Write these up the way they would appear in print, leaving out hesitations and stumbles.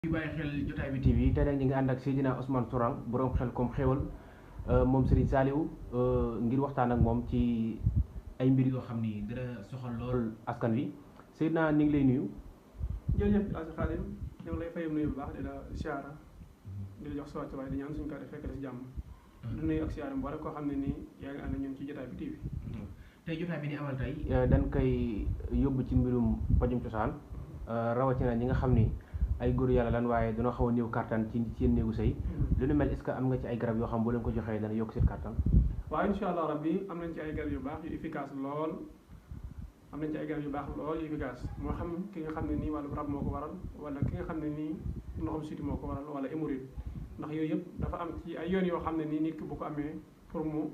di bàyyi xel jotaay bi TV tey nag ñu ngi ànd ak Seydina Ousmane Sourang borom xel comme xéwal moom Serigne Saliou ngir waxtaan ak moom ci ay mbir yoo xam ni dina soxal lool askan wi Seydina ñu ngi lay nuyu. jërëjëf Asi Xaadim ñu ngi lay fayam nuyu bu baax di la siyaara di la jox sa wàccuwaay di ñaan suñu kàddu fekk la si jàmm. du nuyu ak siyaara mboolem koo xam ne nii yaa ngi ànd ñun ci jotaay bi TV. tey jotaay bi ni amal tey dañ koy yóbbu ci mbirum pajum cosaan rawatina ñi nga xam ni ay góor yàlla lan waaye dina xaw a néew kàttan ci seen néegu sëy lu nu mel est-ce que am nga ci ay garab yoo xam boo leen ko joxee dana yokk seen kàttan. waaw incha allah rabbi am nañ ci ay garab yu baax yu efficace lool am nañ ci ay garab yu baax lool yu efficace moo xam ki nga xam ne nii wàllu rab moo ko waral wala ki nga xam ne nii ndoxam siti moo ko waral wala hémorroïde ndax yooyu yëpp dafa am ci ay yoon yoo xam ne nii nit ki bu ko amee pour mu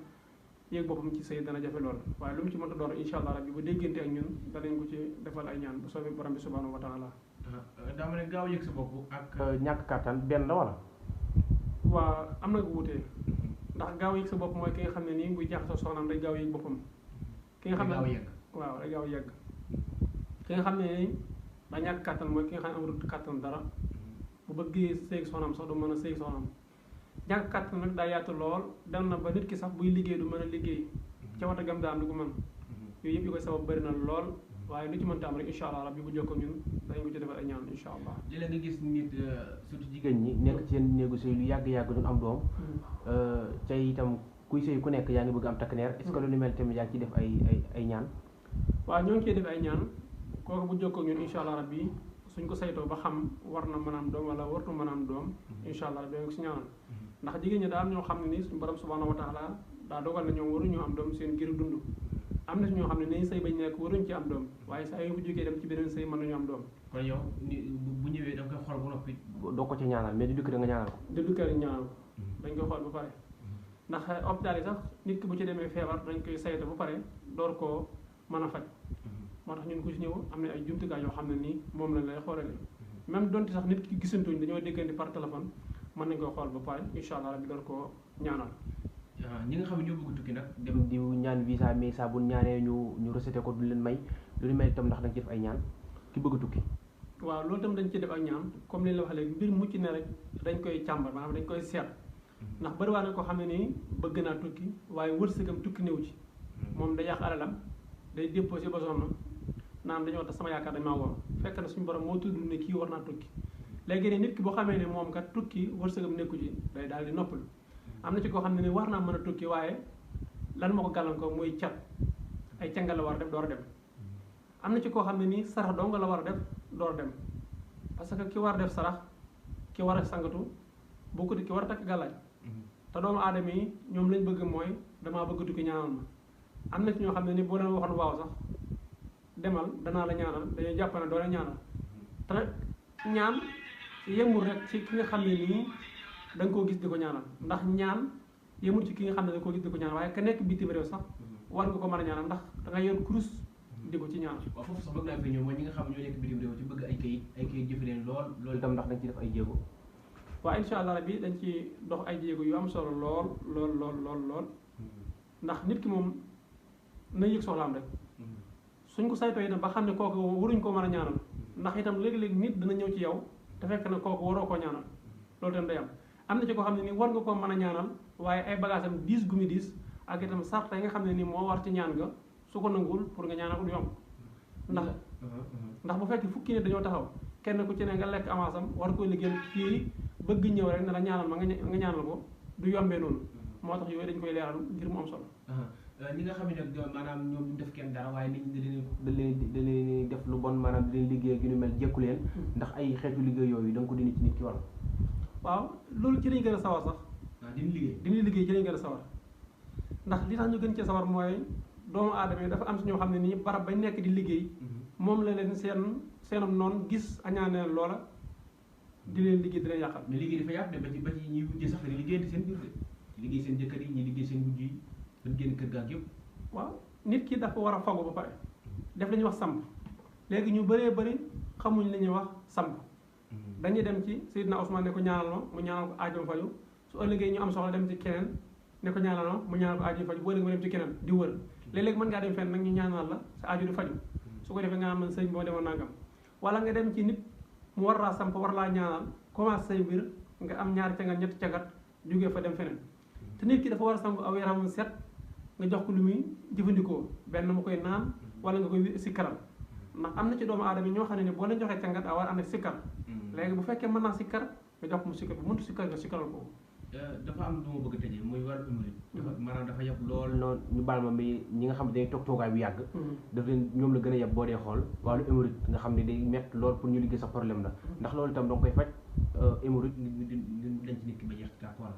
yéeg boppam ci sëy dana jafe lool waaye lu mu ci mënta doon incha allah rabbi bu déggante ak ñun danañ ko ci defal ay ñaan bu soobee borom bi subhanahu wa taala. daa ma ne gaaw yëg sa bopp ak ñàkk kàttan benn la wala. waa am na ko wutee ndax gaaw yëg sa bopp mooy ki nga xam ne nii buy jaaxasoo soxnaam day gaaw yëg boppam. ki nga xam ne waaw day gaaw yëg ki nga xam ne nii da ñàkk kàttan mooy ki nga xam ne amul kàttan dara bu bëggee sëy soxnaam sax du mën a sëy soxnaam ñàkk kàttan nag daa yaatu lool dem na ba nit ki sax buy liggéey du mën a liggéey ca wata gam daam du ko mën yooyu yëpp yi koy sabab bëri na lool waaye lu ci mënta am rek incha allah rabbi bu jokkoo ñun dañ ko ci defal ay ñaan incha allah. léeg-léeg nga gis nit surtout jigéen ñi nekk ci seen néegu sëy lu yàgg-yàgg duñ am doom tey itam kuy sëy ku nekk yaa ngi bëgg am takk-neer est-ce que lu ni mel tamit yaa ngi ciy def ay ñaan. waaw ñoo ngi ciy def ay ñaan kooku bu jokkoo ñun incha allah rabbi suñ ko saytoo ba xam war na mën a am doom wala wartu mën a am doom incha allah rabbi nga ko si ñaanal ndax jigéen ñi daa am ñoo xam ne ni suñu borom subhanahu wa taala daa dogal na ñoom waruñu am doom seen giru dund am na si ñoo xam ne nañ sëy bañ nekk waruñ ci am doom waaye saa yu bu jógee dem ci beneen sëy mën nañu am doom. kon yow bu ñëwee da nga koy xool bu noppi doo ko ci ñaanal mais du dikk da nga ñaanal ko. du dikk rek ñaanal ko dañ koy xool ba pare ndax hôpital yi sax nit ki bu ci demee feebar dañ koy saytu ba pare door koo mën a faj moo tax ñun ku ci ñëw am na ay jumtukaay yoo xam ne nii moom lañ lay xoolale même donte sax nit ki gisantuñ dañoo déggante par téléphone mën nañ koy xool ba pare incha allah rabbi door koo ñaanal. ñi nga xam ne ñoo bëgg tukki nag dem di ñaan visa mais saa bu ñaanee ñu rejeté ko du leen may lu ni mel itam ndax dañ ci def ay ñaan ki bëgg tukki. waaw loolu itam dañ ci def ak ñaan comme li la wax léegi mbir mucc ne rek dañ koy càmbar maanaam dañ koy seet ndax bëri waa na ko xam ne nii bëgg naa tukki waaye wërsëgam tukki néew ci moom day yàq alalam day déposé ba sonn naan dañoo tax sama yaakaar dañ maa woo fekk na suñu borom moo tudd ne kii war naa tukki léegi ne nit ki boo xamee ne moom kat tukki wërsëgam nekku ci day daal di noppalu am na ci koo xam ne ni war naa mën a tukki waaye lan moo ko gàllankoor mooy cat ay canga la war a def door a dem am na ci koo xam ne nii sarax dong la war a def door a dem parce que ki war a def sarax ki war a sangatu bokkut ki war a takk gàllaaj te doomu aadama yi ñoom lañ bëgg mooy damaa bëgg tukki ñaanal ma am na ci ñoo xam ne ni boo leen waxoon waaw sax demal danaa la ñaanal dañuy jàpp ne doo la ñaanal te ñaan yemul rek ci ki nga xam ne nii da nga koo gis di ko ñaanal ndax ñaan yemul ci ki nga xam ne da nga koo gis di ko ñaanal waaye ka nekk bitim réew sax war nga ko mën a ñaanal ndax da nga yor kurus di ko ci ñaanal. waaw foofu sax bëgg naa fi ñëw mooy ñi nga xam ñoo nekk bitim réew ci bëgg ay kayit jëfe leen loolu itam ndax dañ ci def ay jéego. waaw incha allah rabbi dañ ci dox ay jéego yu am solo lool ndax nit ki moom na yëg soxlaam rek suñ ko saytoo itam ba xam ne kooku waruñ koo mën a ñaanal ndax itam léegi-léegi nit dina ñëw ci yow te fekk na kooku waroo koo ñaanal loolu itam day am na ci koo xam ne nii war nga koo mën a ñaanal waaye ay bagage am diis gumi diis ak itam sarta yi nga xam ne nii moo war ci ñaan nga su ko nanguwul pour nga ñaanal ko du yomb ndax bu fekkee fukki nit dañoo taxaw kenn ku ci ne nga lekk avance am war koy liggéeyal kii bëgg ñëw rek ne la ñaanal ma nga ñaanal ko du yombee noonu moo tax yooyu dañ koy leeral ngir mu am solo. ñi nga xam ne nag maanaam ñoom duñ def kenn dara waaye nit ñi da leen def lu bon maanaam di leen liggéey gi ñu mel jekku leen ndax ay xeetu liggéey yooyu da nga ko dindi ci nit ki wala. waaw loolu ci lañ gën a sawar sax. dindi liggéey ci lañ gën a sawar ndax li tax ñu gën cee sawar mooy doomu aadama yi dafa am si ñoo xam ne nii barab bañ nekk di liggéey moom la leen seenam noonu gis añaane loola di leen liggéey di leen yàqal. mais liggéey dafa yàq de ba ci ñuy wujjee sax dañuy liggéey seen biir de liggéey seen jëkkër yi ñi liggéey seen wujj yi dañ génn kër gaak yëpp. waaw nit ki dafa war a fagu ba pare def la ñuy wax samp léegi ñu bëree bëri xamuñ li ñuy wax samp dañuy dem ci Seydina Ousmane ne ko ñaanal ma mu ñaanal ko aajoom faju su ëllëgee ñu am soxla dem ci keneen ne ko ñaanal ma mu ñaanal ko aajoom faju bu ëllëgee mu dem ci keneen di wër léeg-léeg mën ngaa dem fenn nag ñu ñaanal la sa aajo di faju su ko defee nga am man sëñ boo demoon nangam wala nga dem ci nit mu war laa samp war laa ñaanal commencé say mbir nga am ñaari cangat ñetti cangat jógee fa dem feneen te nit ki dafa war a sangu aw yaramam set nga jox ko lu muy jëfandikoo benn mu koy naan wala nga koy sikkaral ndax am na ci doomu aadama yi ñoo xam ne boo leen joxee cangat a war a ànd ak sikkar léegi bu fekkee mën naa sikkar nga jox ko mu sikkar bu mënut sikkar nga sikkaral ko. dafa am lu ma bëgg a tëjee muy war émorite dafa maanaam dafa yab lool noonu ñu baal ma mi ñi nga xam ne dañuy toog toogaay bu yàgg daf leen ñoom la gën a yab boo dee xool wàllu émorite nga xam ne day mett lool pour ñu liggéey sa problème la ndax loolu itam danga koy faj émorite dañ ci nit ki ba jeex tàkk wala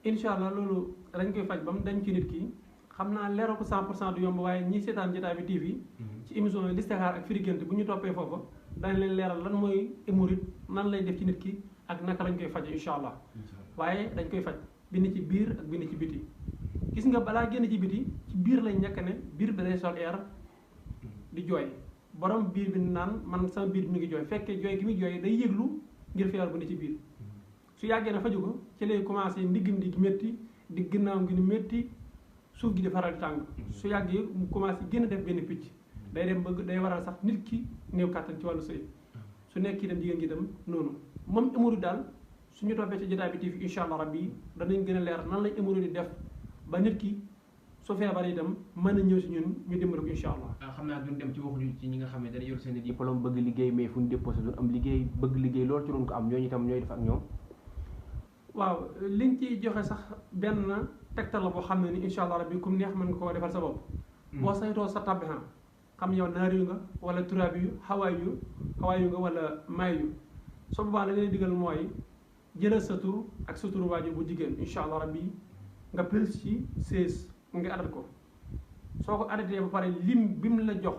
incha allah loolu dañ koy faj ba mu dañ ci nit ki xam naa leeral ko 100% du yomb waaye ñi seetaan jotaay bi TV ci émission yi listixaar ak firi gént bu ñu toppee foofa dañ leen leeral lan mooy hémorroïde nan lay def ci nit ki ak naka lañ koy faje incha allah waaye dañ koy faj bind ci biir ak bind ci biti gis nga balaa génn ci biti ci biir lañ ñàkk ne biir bi day sol air di jooy borom biir bi naan man sama biir bi mi ngi jooy fekkee jooy gi muy jooy day yëglu ngir feebar bu ne ci biir su yàggee na faju ko ci lay commencé ndiggam di métti di ginnaaw gi ni métti suuf gi di faral di tàng su yàggee mu commencé gën a def benn picc day dem bëgg day waral sax nit ki néew kàttan ci wàllu sëy su nekk itam jigéen gi itam noonu moom hémorroïde daal suñu toppee ci jotaay bi TV incha allah rabbi danañ gën a leer nan lañ hémorroïde di def ba nit ki su feebar itam mën a ñëw si ñun ñu dimbali ko incha allah. xam naa duñ dem ci waxuñu ci ñi nga xam ne dañu yor seen diplôme bëgg liggéey mais fu ñu déposé duñ am liggéey bëgg liggéey loolu ci doon ko am ñooñu itam ñooy def ak ñoom. waaw liñ ciy joxe sax benn tegtal la boo xam ne ni incha allah rabbi comme neex mën nga koo defal sa bopp. boo saytoo sa tabihan xam yow naari yu nga wala turaabi yu xawaay yu nga wala maay yu soo boobaa la leen digal mooy jëlal sa tur ak sa turu waajur bu jigéen incha allah rabbi nga plus ci 16 mu ngi adat ko soo ko adatee ba pare lim bi mu la jox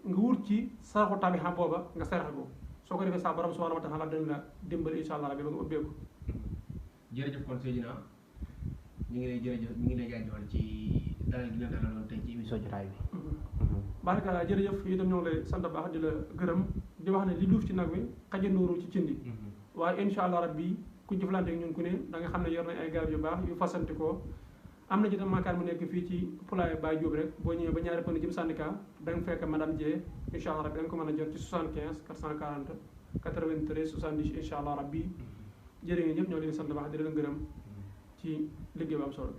nga wut ci saraxu tabihan booba nga saraxe ko soo ko defee sa borom subhanahu wa taala dana la dimbali incha allah rabbi ba nga ubbeeku. jërëjëf kon Seydina ñu ngi lay jaajëfal ci dalal gi nga dalaloon tey ci émission jotaay bi. baraka jërëjëf itam ñoo ngi lay sant baax di la gërëm di wax ne li duuf ci nag wi xajandoorul ci cindi waaye incha allah rabbi ku jëflante ak ñun ku ne da nga xam ne yor nañ ay garab yu baax yu fasanti ko am na ci tam maakaar mu nekk fii ci poulailler Baye Diop rek boo ñëwee ba ñaari pënd jëm syndicat da nga fekk madame Dieng incha allah rabbi da nga ko mën a jot ci 75 440 93 70 incha allah rabbi jërë ngeen ñëpp ñoo leen sant baax di leen gërëm ci liggéey bu am solo